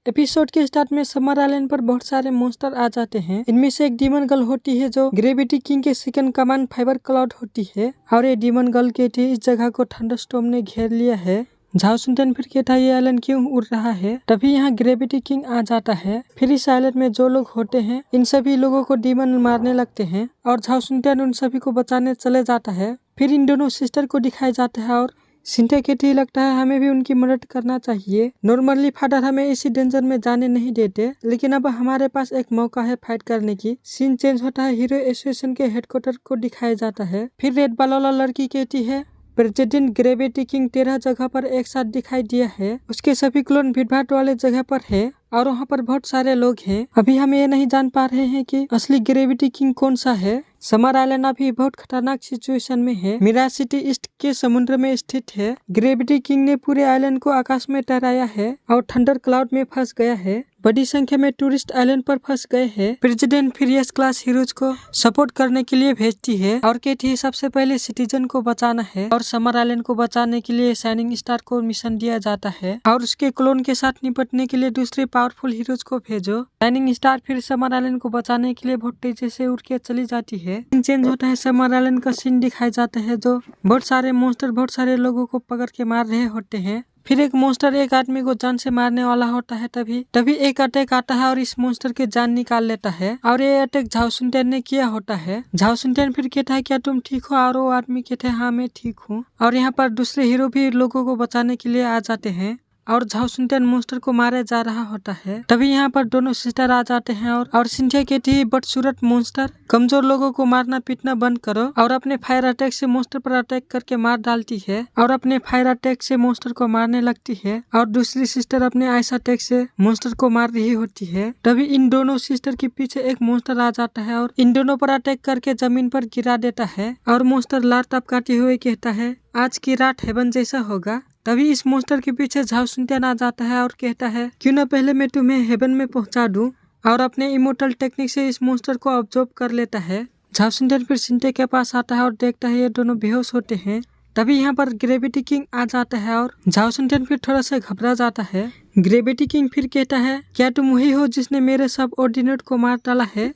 Episode के start में summer island पर बहुत सारे मॉन्स्टर आ जाते हैं। इनमें से एक डीमन गर्ल होती है जो ग्रेविटी किंग के सेकंड कमांड फाइबर क्लाउड होती है और ये डीमन गर्ल कहती है इस जगह को थंडरस्टॉर्म ने घेर लिया है। झाओ सुनटेन फिर कहता है ये आइलैंड क्यों उड़ रहा है। तभी यहाँ ग्रेविटी किंग आ जाता है। फिर इस आइलैंड में जो लोग होते हैं इन सभी लोगों को डीमन मारने लगते हैं और झाओ सुनटेन उन सभी को बचाने चले जाता है। फिर इन दोनों सिस्टर को दिखाया जाता है और सिंटे कहती लगता है हमें भी उनकी मदद करना चाहिए। नॉर्मली फादर हमें इसी डेंजर में जाने नहीं देते, लेकिन अब हमारे पास एक मौका है फाइट करने की। सीन चेंज होता है, हीरो एसोसिएशन के हेडक्वार्टर को दिखाया जाता है। फिर रेड बाल वाला लड़की कहती है प्रेसिडेंट ग्रेविटी किंग 13 जगह पर एक साथ दिखाई दिया है। उसके सभी क्लोन भीड़ भाड़ वाले जगह पर है और वहाँ पर बहुत सारे लोग हैं। अभी हम ये नहीं जान पा रहे हैं कि असली ग्रेविटी किंग कौन सा है। समर आइलैंड अभी बहुत खतरनाक सिचुएशन में है। मिराज सिटी ईस्ट के समुद्र में स्थित है। ग्रेविटी किंग ने पूरे आइलैंड को आकाश में टहराया है और थंडर क्लाउड में फंस गया है। बड़ी संख्या में टूरिस्ट आइलैंड पर फंस गए हैं। प्रेसिडेंट फिरियस क्लास हीरोज को सपोर्ट करने के लिए भेजती है और कहती है सबसे पहले सिटीजन को बचाना है और समर आइलैंड को बचाने के लिए शाइनिंग स्टार को मिशन दिया जाता है और उसके क्लोन के साथ निपटने के लिए दूसरे पावरफुल हीरोज को भेजो। शाइनिंग स्टार फिर समर आइलैंड को बचाने के लिए बहुत तेजी से उड़ के चली जाती है। चेंज होता है, समर आइलैंड का सीन दिखाया जाता है जो बहुत सारे मॉन्स्टर बहुत सारे लोगों को पकड़ के मार रहे होते हैं। फिर एक मॉन्स्टर एक आदमी को जान से मारने वाला होता है। तभी एक अटैक आता है और इस मॉन्स्टर के जान निकाल लेता है और ये अटैक झाओ सुनटेन ने किया होता है। झाओ सुनटेन फिर कहता है क्या तुम ठीक हो, और वो आदमी कहते हैं हाँ मैं ठीक हूँ। और यहाँ पर दूसरे हीरो भी लोगों को बचाने के लिए आ जाते हैं और झाओ सुनटेन मॉन्स्टर को मारा जा रहा होता है। तभी यहाँ पर दोनों सिस्टर आ जाते हैं और सिंथिया कहती है बदसूरत मॉन्स्टर, कमजोर लोगों को मारना पीटना बंद करो, और अपने फायर अटैक से मॉन्स्टर पर अटैक करके मार डालती है और अपने फायर अटैक से मॉन्स्टर को मारने लगती है और दूसरी सिस्टर अपने आइस अटैक से मॉन्स्टर को मार रही होती है। तभी इन दोनों सिस्टर के पीछे एक मॉन्स्टर आ जाता है और इन दोनों पर अटैक करके जमीन पर गिरा देता है और मॉन्स्टर लार टपकाते हुए कहता है आज की रात हेवन जैसा होगा। तभी इस मॉन्स्टर के पीछे झाओ सुनटेन आ जाता है और कहता है क्यों न पहले मैं तुम्हें हेवन में पहुंचा दूं, और अपने इमोर्टल टेक्निक से इस मॉन्स्टर को ऑब्जर्व कर लेता है। झाओ सुनटेन फिर सिंटे के पास आता है और देखता है ये दोनों बेहोश होते हैं। तभी यहाँ पर ग्रेविटी किंग आ जाता है और झाओ सुनटेन फिर थोड़ा सा घबरा जाता है। ग्रेविटी किंग फिर कहता है क्या तुम वही हो जिसने मेरे सब ऑर्डिनेट को मार डाला है।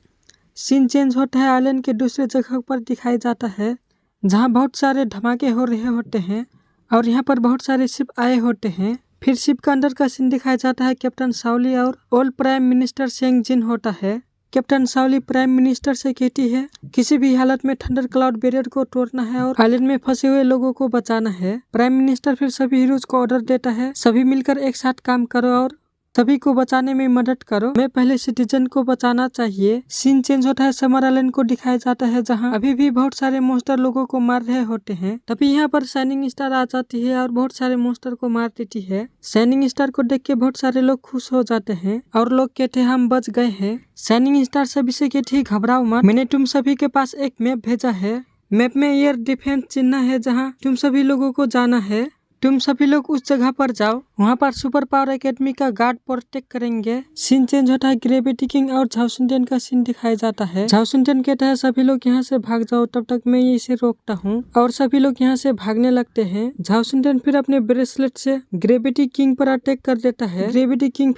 सीन चेंज होता है, आइलैंड के दूसरे जगह पर दिखाई जाता है जहाँ बहुत सारे धमाके हो रहे होते हैं और यहाँ पर बहुत सारे शिप आए होते हैं। फिर शिप का अंदर का सीन दिखाया जाता है। कैप्टन साउली और ओल्ड प्राइम मिनिस्टर सेंग जिन होता है। कैप्टन साउली प्राइम मिनिस्टर से कहती है किसी भी हालत में थंडर क्लाउड बैरियर को तोड़ना है और आइलैंड में फंसे हुए लोगों को बचाना है। प्राइम मिनिस्टर फिर सभी हीरोज को ऑर्डर देता है सभी मिलकर एक साथ काम करो और सभी को बचाने में मदद करो, मैं पहले सिटीजन को बचाना चाहिए। सीन चेंज होता है, समर आइलैंड को दिखाया जाता है जहां अभी भी बहुत सारे मॉन्स्टर लोगों को मार रहे होते हैं। तभी यहाँ पर शाइनिंग स्टार आ जाती है और बहुत सारे मॉन्स्टर को मार देती है। शाइनिंग स्टार को देख के बहुत सारे लोग खुश हो जाते हैं और लोग कहते हैं हम बच गए हैं। शाइनिंग स्टार सभी से कहती है घबराओ मत, मैंने तुम सभी के पास एक मैप भेजा है। मैप में एयर डिफेंस चिन्ह है जहाँ तुम सभी लोगों को जाना है। तुम सभी लोग उस जगह पर जाओ, वहाँ पर सुपर पावर एकेडमी का गार्ड प्रोटेक्ट करेंगे। सीन चेंज होता है, ग्रेविटी किंग और झाओ सुनटेन का सीन दिखाया जाता है। झाओ सुनटेन कहता है सभी लोग यहाँ से भाग जाओ, तब तक मैं इसे रोकता हूँ, और सभी लोग यहाँ से भागने लगते हैं। झाओ सुनटेन फिर अपने ब्रेसलेट से ग्रेविटी किंग पर अटैक कर देता है। ग्रेविटी किंग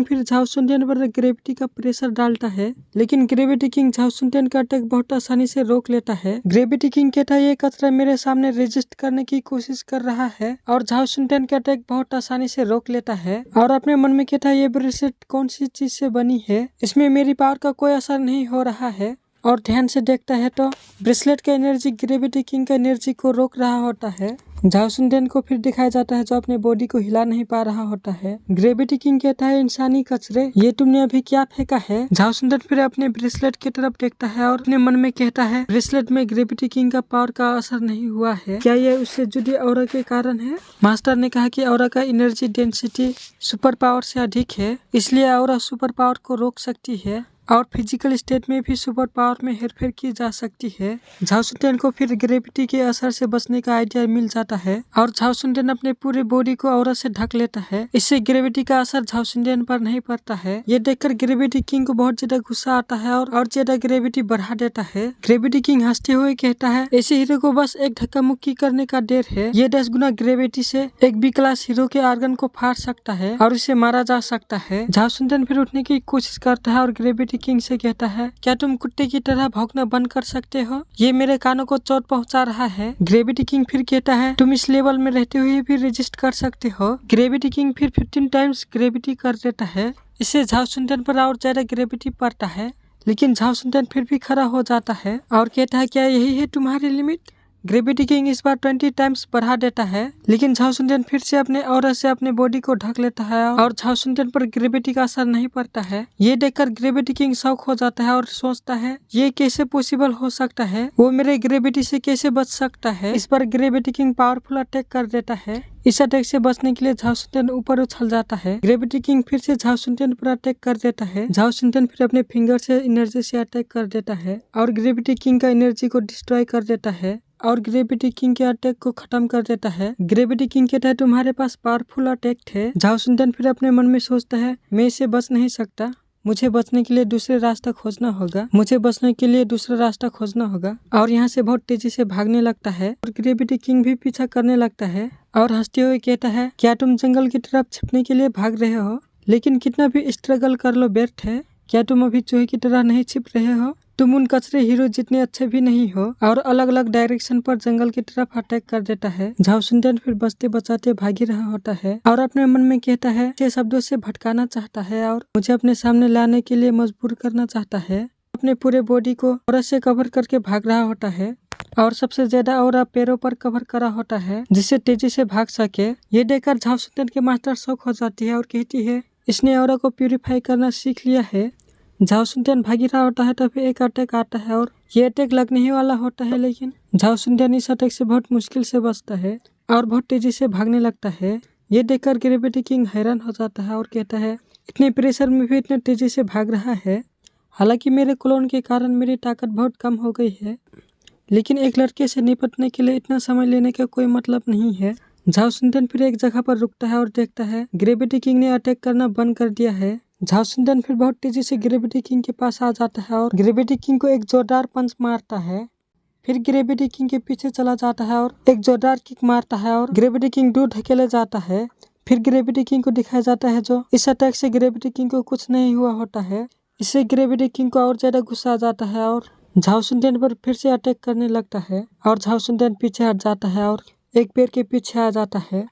फिर झाओ सुनटेन पर ग्रेविटी का प्रेशर डालता है, लेकिन ग्रेविटी किंग झाओ सुनटेन का अटैक बहुत आसानी से रोक लेता है। ग्रेविटी किंग कहता है ये कचरा मेरे सामने रेजिस्ट करने की कोशिश कर रहा है और झाओ सुनटेन का अटैक बहुत आसानी से रोक लेता है और अपने मन में कहता है ये ब्रेसलेट कौन सी चीज से बनी है, इसमें मेरी पावर का कोई असर नहीं हो रहा है। और ध्यान से देखता है तो ब्रेसलेट का एनर्जी ग्रेविटी किंग का एनर्जी को रोक रहा होता है। झाओ सुनटेन को फिर दिखाया जाता है जो अपने बॉडी को हिला नहीं पा रहा होता है। ग्रेविटी किंग कहता है इंसानी कचरे, ये तुमने अभी क्या फेंका है। झाओ सुनटेन फिर अपने ब्रेसलेट की तरफ देखता है और अपने मन में कहता है ब्रेसलेट में ग्रेविटी किंग का पावर का असर नहीं हुआ है, क्या ये उससे जुड़ी ऑरा के कारण है। मास्टर ने कहा कि ऑरा का एनर्जी डेंसिटी सुपर पावर से अधिक है, इसलिए ऑरा सुपर पावर को रोक सकती है। और फिजिकल स्टेट में भी सुपर पावर में हेरफेर की जा सकती है। झाओ सुनटेन को फिर ग्रेविटी के असर से बचने का आइडिया मिल जाता है और झाओ सुनटेन अपने पूरे बॉडी को ऑरा से ढक लेता है। इससे ग्रेविटी का असर झाओ सुनटेन पर नहीं पड़ता है। ये देखकर ग्रेविटी किंग को बहुत ज्यादा गुस्सा आता है और ज्यादा ग्रेविटी बढ़ा देता है। ग्रेविटी किंग हंसते हुए कहता है, ऐसे हीरो को बस एक धक्का मुक्की करने का देर है। ये 10 गुना ग्रेविटी से एक बी क्लास हीरो के आर्गन को फाड़ सकता है और इसे मारा जा सकता है। झाओ सुनटेन फिर उठने की कोशिश करता है और ग्रेविटी किंग से कहता है, क्या तुम कुत्ते की तरह भौंकना बंद कर सकते हो? ये मेरे कानों को चोट पहुंचा रहा है। ग्रेविटी किंग फिर कहता है, तुम इस लेवल में रहते हुए भी रेजिस्ट कर सकते हो। ग्रेविटी किंग फिर 15 टाइम्स ग्रेविटी कर देता है। इससे झाओ सुनटेन पर और ज्यादा ग्रेविटी पड़ता है, लेकिन झाओ सुनटेन फिर भी खड़ा हो जाता है और कहता है, क्या यही है तुम्हारी लिमिट? ग्रेविटी किंग इस बार 20 टाइम्स बढ़ा देता है, लेकिन झाओ सुनटेन फिर से अपने ऑरा से अपने बॉडी को ढक लेता है और झाओ सुनटेन पर ग्रेविटी का असर नहीं पड़ता है। ये देखकर ग्रेविटी किंग शॉक हो जाता है और सोचता है, ये कैसे पॉसिबल हो सकता है? वो मेरे ग्रेविटी से कैसे बच सकता है? इस पर ग्रेविटी किंग पावरफुल अटैक कर देता है। इस अटैक से बचने के लिए झाओ सुनटेन ऊपर उछल जाता है। ग्रेविटी किंग फिर से झाओ सुनटेन पर अटैक कर देता है। झाओ सुनटेन फिर अपने फिंगर से एनर्जी से अटैक कर देता है और ग्रेविटी किंग का एनर्जी को डिस्ट्रॉय कर देता है और ग्रेविटी किंग के अटैक को खत्म कर देता है। ग्रेविटी किंग कहता है, तुम्हारे पास पावरफुल अटैक है। झाओ सुनटेन फिर अपने मन में सोचता है, मैं इससे बच नहीं सकता। मुझे बचने के लिए दूसरे रास्ता खोजना होगा। मुझे बचने के लिए दूसरा रास्ता खोजना होगा और यहाँ से बहुत तेजी से भागने लगता है और ग्रेविटी किंग भी पीछा करने लगता है और हंसते हुए कहता है, क्या तुम जंगल की तरफ छिपने के लिए भाग रहे हो? लेकिन कितना भी स्ट्रगल कर लो व्यर्थ है। क्या तुम अभी चूहे की तरह नहीं छिप रहे हो? तुम उन कचरे हीरो जितने अच्छे भी नहीं हो। और अलग अलग डायरेक्शन पर जंगल की तरफ अटैक कर देता है। झाओ सुनटेन फिर बचते बचाते भागी रहा होता है और अपने मन में कहता है, ये शब्दों से भटकाना चाहता है और मुझे अपने सामने लाने के लिए मजबूर करना चाहता है। अपने पूरे बॉडी को ऑरा से कवर करके भाग रहा होता है और सबसे ज्यादा ऑरा पैरों पर कवर करा होता है, जिससे तेजी से भाग सके। ये देखकर झाओ सुनटेन के मास्टर शॉक हो जाती है और कहती है, इसने ऑरा को प्यूरिफाई करना सीख लिया है। झाओ सुनटेन भागी रहा होता है, तभी एक अटैक आता है और ये अटैक लगने ही वाला होता है, लेकिन झाओ सुनटेन इस अटैक से बहुत मुश्किल से बचता है और बहुत तेजी से भागने लगता है। ये देखकर ग्रेविटी किंग हैरान हो जाता है और कहता है, इतने प्रेशर में भी इतने तेजी से भाग रहा है। हालांकि मेरे क्लोन के कारण मेरी ताकत बहुत कम हो गई है, लेकिन एक लड़के से निपटने के लिए इतना समय लेने का कोई मतलब नहीं है। झाओ सुनटेन फिर एक जगह पर रुकता है और देखता है ग्रेविटी किंग ने अटैक करना बंद कर दिया है। झाओ सुनटेन फिर बहुत तेजी से ग्रेविटी किंग के पास आ जाता है और ग्रेविटी किंग को एक जोरदार पंच मारता है। फिर ग्रेविटी किंग के पीछे चला जाता है और एक जोरदार किक मारता है और ग्रेविटी किंग दूर ढकेले जाता है। फिर ग्रेविटी किंग को दिखाया जाता है जो इस अटैक से ग्रेविटी किंग को कुछ नहीं हुआ होता है। इससे ग्रेविटी किंग को और ज्यादा गुस्सा आ जाता है और झाओ सुनटेन पर फिर से अटैक करने लगता है और झाओ सुनटेन पीछे हट जाता है और एक पेड़ के पीछे आ जाता है।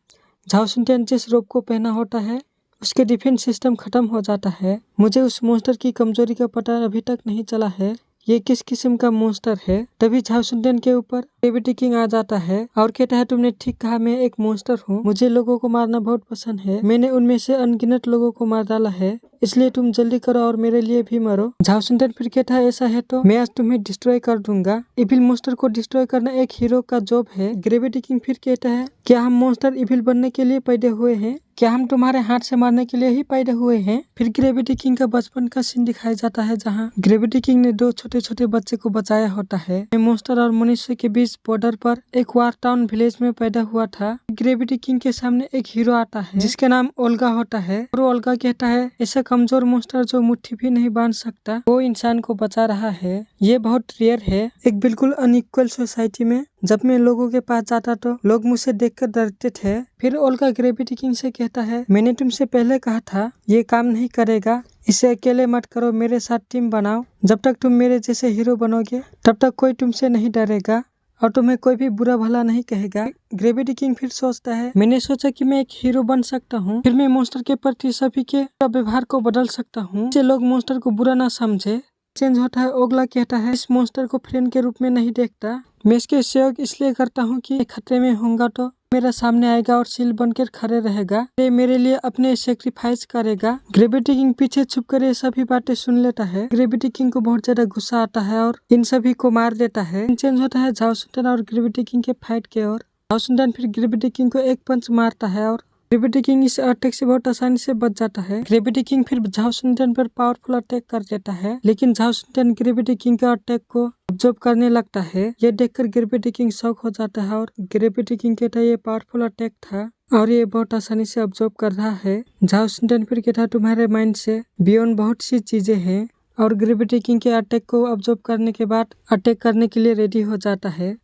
झाओ सुनटेन जिस रोप को पहना होता है उसके डिफेंस सिस्टम खत्म हो जाता है। मुझे उस मॉन्स्टर की कमजोरी का पता अभी तक नहीं चला है, ये किस किस्म का मॉन्स्टर है। तभी झाओ सुनटेन के ऊपर ग्रेविटी किंग आ जाता है और कहता है, तुमने ठीक कहा, मैं एक मॉन्स्टर हूँ। मुझे लोगों को मारना बहुत पसंद है। मैंने उनमें से अनगिनत लोगों को मार डाला है, इसलिए तुम जल्दी करो और मेरे लिए भी मरो। झाओ सुनटेन फिर कहता है, ऐसा है तो मैं आज तुम्हें डिस्ट्रॉय कर दूंगा। इविल मॉन्स्टर को डिस्ट्रॉय करना एक हीरो का जॉब है। ग्रेविटी किंग फिर कहता है, क्या हम मॉन्स्टर इविल बनने के लिए पैदा हुए हैं? क्या हम तुम्हारे हाथ से मारने के लिए ही पैदा हुए हैं? फिर ग्रेविटी किंग का बचपन का सीन दिखाया जाता है, जहाँ ग्रेविटी किंग ने 2 छोटे छोटे बच्चे को बचाया होता है। मॉन्स्टर और मनुष्य के बीच बॉर्डर पर एक वार टाउन विलेज में पैदा हुआ था। ग्रेविटी किंग के सामने एक हीरो आता है जिसका नाम ओल्गा होता है और ओल्गा कहता है, ऐसा कमजोर मॉन्स्टर जो मुट्ठी भी नहीं बांध सकता, वो इंसान को बचा रहा है। ये बहुत रेयर है। एक बिल्कुल अनइक्वल सोसाइटी में जब मैं लोगों के पास जाता तो लोग मुझे देखकर डरते थे। फिर ओल्गा ग्रेविटी किंग से कहता है, मैंने तुमसे पहले कहा था ये काम नहीं करेगा, इसे अकेले मत करो, मेरे साथ टीम बनाओ। जब तक तुम मेरे जैसे हीरो बनोगे तब तक कोई तुमसे नहीं डरेगा और तुम्हें कोई भी बुरा भला नहीं कहेगा। ग्रेविटी किंग फिर सोचता है, मैंने सोचा कि मैं एक हीरो बन सकता हूँ, फिर मैं मॉन्स्टर के प्रति सभी के व्यवहार को बदल सकता हूँ, जिससे लोग मॉन्स्टर को बुरा ना समझे। चेंज होता है। ओग्ला कहता है, इस मॉन्स्टर को फ्रेंड के रूप में नहीं देखता, मैं इसके सहयोग इसलिए करता हूँ कि खतरे में होगा तो मेरा सामने आएगा और शील्ड बनकर खड़े रहेगा, ये मेरे लिए अपने सेक्रीफाइस करेगा। ग्रेविटी किंग पीछे छुप कर ये सभी बातें सुन लेता है। ग्रेविटी किंग को बहुत ज्यादा गुस्सा आता है और इन सभी को मार देता है। चेंज होता है झाओ सुनटेन और ग्रेविटी किंग के फाइट के ओर। झाओ सुनटेन फिर ग्रेविटी किंग को एक पंच मारता है और ग्रेविटी किंग इस अटैक से बहुत आसानी से बच जाता है। ग्रेविटी किंग फिर झाओ सुनटेन पर पावरफुल अटैक कर देता है, लेकिन झाओ सुनटेन ग्रेविटी किंग के अटैक को ऑब्जर्व करने लगता है। ये देखकर ग्रेविटी किंग शॉक हो जाता है और ग्रेविटी किंग कहता है ये पावरफुल अटैक था और ये बहुत आसानी से ऑब्जर्व कर रहा है। झाओ सुनटेन फिर कहता है तुम्हारे माइंड से बियॉन्ड बहुत सी चीजें हैं और ग्रेविटी किंग के अटैक को ऑब्जर्व करने के बाद अटैक करने के लिए रेडी हो जाता है।